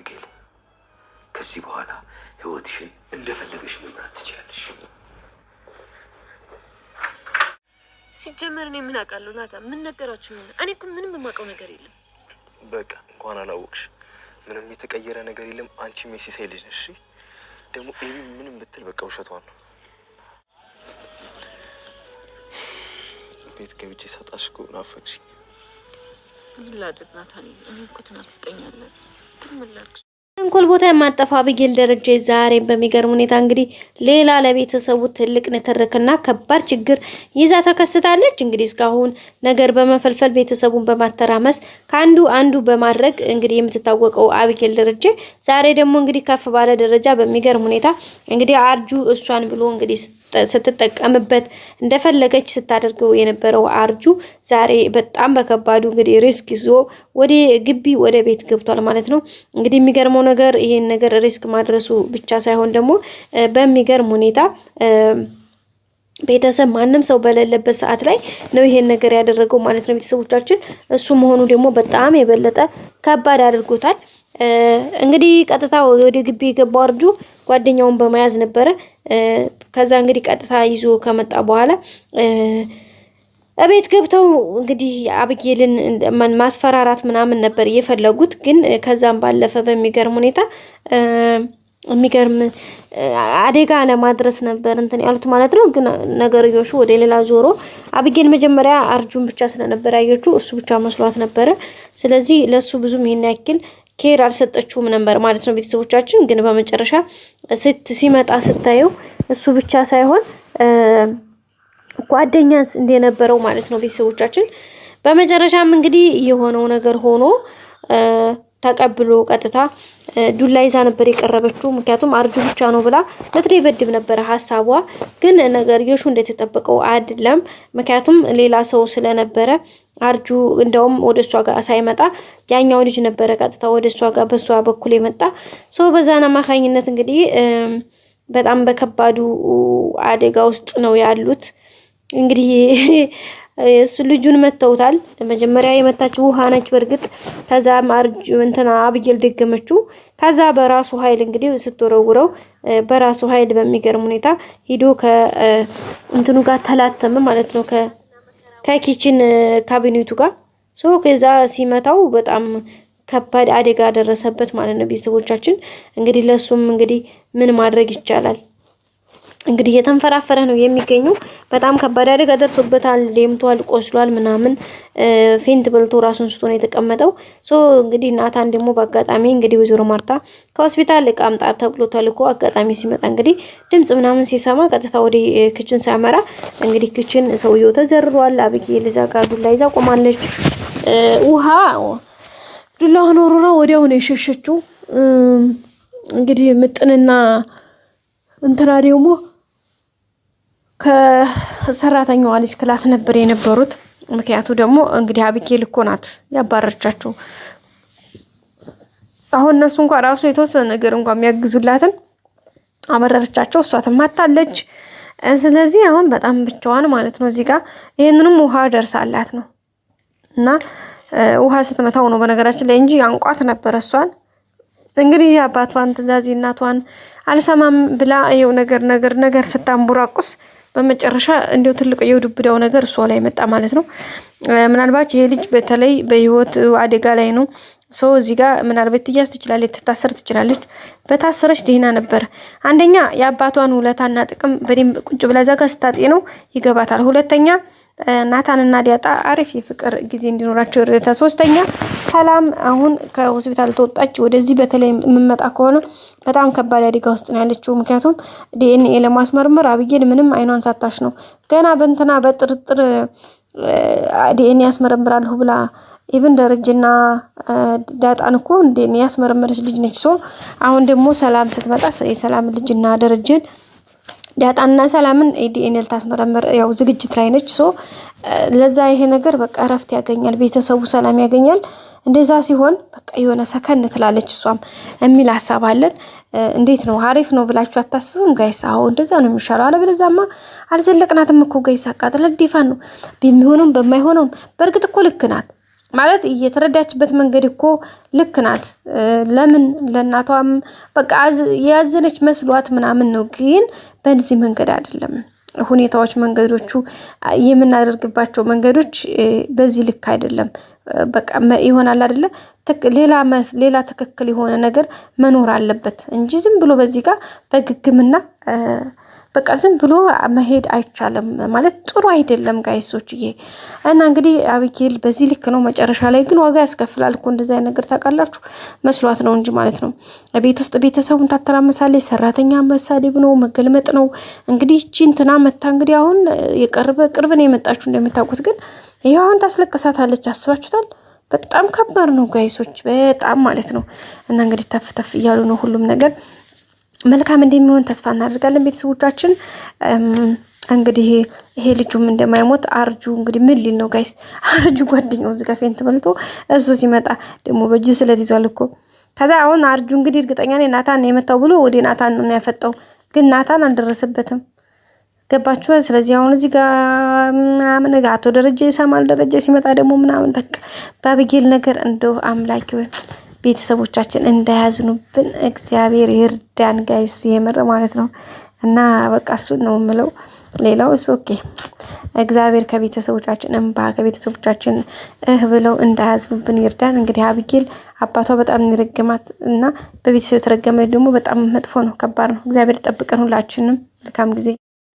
አቢጌል ከዚህ በኋላ ህይወትሽን እንደፈለገሽ መምራት ትችያለሽ። ሲጀመር እኔ ምን አውቃለሁ ናታ? ምን ነገራችሁ? እኔ እኮ ምንም የማውቀው ነገር የለም። በቃ እንኳን አላወቅሽ፣ ምንም የተቀየረ ነገር የለም። አንቺም የሲሳይ ልጅ ነሽ። ደግሞ ኤቢ ምንም ብትል በቃ ውሸቷን ነው። ቤት ገብቼ ሳጣሽ እኮ ናፈቅሽኝ። ምን ላድርግ ናታን? እኔ እኮ ትናፍቀኛለህ። ግን ምን ላድርግ? እንኩል ቦታ የማጠፋ አቢጌል ደረጀ ዛሬም በሚገርም ሁኔታ እንግዲህ ሌላ ለቤተሰቡ ትልቅ ንትርክና ከባድ ችግር ይዛ ተከስታለች። እንግዲህ እስካሁን ነገር በመፈልፈል ቤተሰቡን በማተራመስ ከአንዱ አንዱ በማድረግ እንግዲህ የምትታወቀው አቢጌል ደረጀ ዛሬ ደግሞ እንግዲህ ከፍ ባለ ደረጃ በሚገርም ሁኔታ እንግዲህ አርጁ እሷን ብሎ እንግዲህ ስትጠቀምበት እንደፈለገች ስታደርገው የነበረው አርጁ ዛሬ በጣም በከባዱ እንግዲህ ሪስክ ይዞ ወደ ግቢ ወደ ቤት ገብቷል ማለት ነው። እንግዲህ የሚገርመው ነገር ይሄን ነገር ሪስክ ማድረሱ ብቻ ሳይሆን ደግሞ በሚገርም ሁኔታ ቤተሰብ ማንም ሰው በሌለበት ሰዓት ላይ ነው ይሄን ነገር ያደረገው ማለት ነው። ቤተሰቦቻችን እሱ መሆኑ ደግሞ በጣም የበለጠ ከባድ አድርጎታል። እንግዲህ ቀጥታ ወደ ግቢ የገባው አርጁ ጓደኛውን በመያዝ ነበረ። ከዛ እንግዲህ ቀጥታ ይዞ ከመጣ በኋላ እቤት ገብተው እንግዲህ አቢጌልን ማስፈራራት ምናምን ነበር የፈለጉት። ግን ከዛም ባለፈ በሚገርም ሁኔታ የሚገርም አደጋ ለማድረስ ነበር እንትን ያሉት ማለት ነው። ግን ነገርዮሹ ወደ ሌላ ዞሮ አቢጌል መጀመሪያ አርጁን ብቻ ስለነበር ያየችው እሱ ብቻ መስሏት ነበረ። ስለዚህ ለሱ ብዙም ይሄን ያክል ኬር አልሰጠችውም ነበር ማለት ነው። ቤተሰቦቻችን ግን በመጨረሻ ሲመጣ ስታየው እሱ ብቻ ሳይሆን ጓደኛስ እንደነበረው ማለት ነው። ቤተሰቦቻችን በመጨረሻም እንግዲህ የሆነው ነገር ሆኖ ተቀብሎ ቀጥታ ዱላ ይዛ ነበር የቀረበችው። ምክንያቱም አርጁ ብቻ ነው ብላ ልትደበድብ ነበር ሐሳቧ። ግን ነገርዮሹ እንደተጠበቀው አይደለም። ምክንያቱም ሌላ ሰው ስለነበረ አርጁ እንደውም ወደሷ ጋር ሳይመጣ ያኛው ልጅ ነበረ ቀጥታ ወደሷ ጋር በሷ በኩል የመጣ ሰው። በዛና ማኻኝነት እንግዲህ በጣም በከባዱ አደጋ ውስጥ ነው ያሉት። እንግዲህ እሱ ልጁን መተውታል። መጀመሪያ የመታችው ውሃ ነች በርግጥ። ከዛ አርጁ እንትና አቢጌል ደገመችው። ከዛ በራሱ ኃይል እንግዲህ ስትወረውረው በራሱ ኃይል በሚገርም ሁኔታ ሂዶ ከእንትኑ ጋር ተላተመ ማለት ነው ከኪችን ካቢኔቱ ጋር ከዛ ሲመታው በጣም ከባድ አደጋ ደረሰበት ማለት ነው። ቤተሰቦቻችን እንግዲህ ለሱም እንግዲህ ምን ማድረግ ይቻላል? እንግዲህ የተንፈራፈረ ነው የሚገኘው። በጣም ከባድ አደጋ ደርሶበታል። ደምቷል፣ ቆስሏል ምናምን ፌንት በልቶ ራሱን ስቶ ነው የተቀመጠው። እንግዲህ ናታን ደግሞ በአጋጣሚ እንግዲህ ወይዘሮ ማርታ ከሆስፒታል እቃ አምጣ ተብሎ ተልኮ አጋጣሚ ሲመጣ እንግዲህ ድምጽ ምናምን ሲሰማ ቀጥታ ወደ ክችን ሳመራ እንግዲህ ክችን ሰውየው ተዘርሯል። አቢጌል እዛ ጋር ዱላ ይዛ ቆማለች። ውሃ ዱላውን ወርውራ ወዲያው ነው የሸሸችው። እንግዲህ ምጥንና እንትና ደግሞ ከሰራተኛዋ ልጅ ክላስ ነበር የነበሩት። ምክንያቱ ደግሞ እንግዲህ አቢጌል እኮ ናት ያባረቻቸው። አሁን እነሱ እንኳን ራሱ የተወሰነ ነገር እንኳን የሚያግዙላትን አበረረቻቸው። እሷ ተማታለች። ስለዚህ አሁን በጣም ብቻዋን ማለት ነው። እዚህ ጋር ይሄንንም ውሃ ደርሳላት ነው እና ውሃ ስትመታው ነው በነገራችን ላይ እንጂ አንቋት ነበር እሷን። እንግዲህ አባቷን ትእዛዝ እናቷን አልሰማም ብላ ይሄው ነገር ስታምቡራቁስ በመጨረሻ እንደው ትልቅ የዱብዳው ነገር እሷ ላይ መጣ ማለት ነው። ምናልባት ይሄ ልጅ በተለይ በህይወት አደጋ ላይ ነው። እዚህ ጋር ምናልባት ትያዝ ትችላለች፣ ትታሰር ትችላለች። በታሰረች ደህና ነበር። አንደኛ የአባቷን ውለታና ጥቅም በደንብ ቁጭ ብላ ዘጋ ስታጤ ነው ይገባታል። ሁለተኛ ናታንና ዲያጣ አሪፍ የፍቅር ጊዜ እንዲኖራቸው ይረዳታ። ሶስተኛ ሰላም አሁን ከሆስፒታል ተወጣች። ወደዚህ በተለይ የምመጣ ከሆነ በጣም ከባድ አደጋ ውስጥ ነው ያለችው። ምክንያቱም ዲኤንኤ ለማስመርመር አቢጌል ምንም አይኗን ሳታሽ ነው ገና በእንትና በጥርጥር ዲኤንኤ ያስመረምራለሁ ብላ ኢቭን ደረጀና ዳጣን እኮ ዲኤንኤ ያስመረመረች ልጅ ነች። አሁን ደግሞ ሰላም ስትመጣ የሰላም ልጅና ደረጀን ዳጣና ሰላምን ዲኤንኤ ታስመረምር ያው ዝግጅት ላይ ነች። ለዛ ይሄ ነገር በቃ እረፍት ያገኛል፣ ቤተሰቡ ሰላም ያገኛል። እንደዛ ሲሆን በቃ የሆነ ሰከን ትላለች እሷም የሚል ሐሳብ አለን። እንዴት ነው አሪፍ ነው ብላችሁ አታስቡም ጋይስ? አዎ እንደዛ ነው የሚሻለው። አለበለዚያማ አልዘለቅናትም እኮ ጋይስ። አቃጥለ ዲፋን ነው በሚሆነው በማይሆነው። በእርግጥ እኮ ልክ ናት። ማለት እየተረዳችበት መንገድ እኮ ልክ ናት። ለምን ለእናቷም በቃ ያዘነች መስሏት ምናምን ነው። ግን በዚህ መንገድ አይደለም ሁኔታዎች፣ መንገዶቹ የምናደርግባቸው መንገዶች በዚህ ልክ አይደለም። በቃ ይሆናል አይደለ? ሌላ ትክክል የሆነ ነገር መኖር አለበት እንጂ ዝም ብሎ በዚህ ጋር በግግምና በቃ ዝም ብሎ መሄድ አይቻልም። ማለት ጥሩ አይደለም ጋይሶችዬ። እና እንግዲህ አቢጌል በዚህ ልክ ነው። መጨረሻ ላይ ግን ዋጋ ያስከፍላል እኮ እንደዚህ አይነት ነገር ታውቃላችሁ። መስሏት ነው እንጂ ማለት ነው። ቤት ውስጥ ቤተሰቡን ታተራመሳለች። ሰራተኛ መሳደብ ነው፣ መገልመጥ ነው። እንግዲህ እቺ እንትና መታ እንግዲህ አሁን ቅርብ ነው የመጣችሁ እንደምታውቁት። ግን ይሄው አሁን ታስለቅሳታለች። አስባችሁታል? በጣም ከባድ ነው ጋይሶች፣ በጣም ማለት ነው። እና እንግዲህ ተፍ እያሉ ነው ሁሉም ነገር መልካም እንደሚሆን ተስፋ እናደርጋለን ቤተሰቦቻችን። እንግዲህ ይሄ ልጁም እንደማይሞት አርጁ እንግዲህ ምን ሊል ነው ጋይስ? አርጁ ጓደኛው እዚህ ጋር ፌንት በልቶ እሱ ሲመጣ ደግሞ በእጁ ስለት ይዟል እኮ። ከዛ አሁን አርጁ እንግዲህ እርግጠኛ ነኝ ናታን የመታው ብሎ ወደ ናታን ነው የሚያፈጣው። ግን ናታን አልደረሰበትም። ገባችሁ? ስለዚህ አሁን እዚህ ጋር ምናምን አቶ ደረጀ ይሰማል። ደረጀ ሲመጣ ደግሞ ምናምን በቃ በአቢጌል ነገር እንደው አምላኪ ወይ ቤተሰቦቻችን እንዳያዝኑብን እግዚአብሔር ይርዳን ጋይስ፣ የምር ማለት ነው። እና በቃ እሱን ነው የምለው። ሌላው እሱ ኦኬ። እግዚአብሔር ከቤተሰቦቻችን እንባ ከቤተሰቦቻችን ብለው እንዳያዝኑብን ይርዳን። እንግዲህ አቢጌል አባቷ በጣም ይረገማት እና በቤተሰብ የተረገመ ደግሞ በጣም መጥፎ ነው፣ ከባድ ነው። እግዚአብሔር ይጠብቀን ሁላችንም። መልካም ጊዜ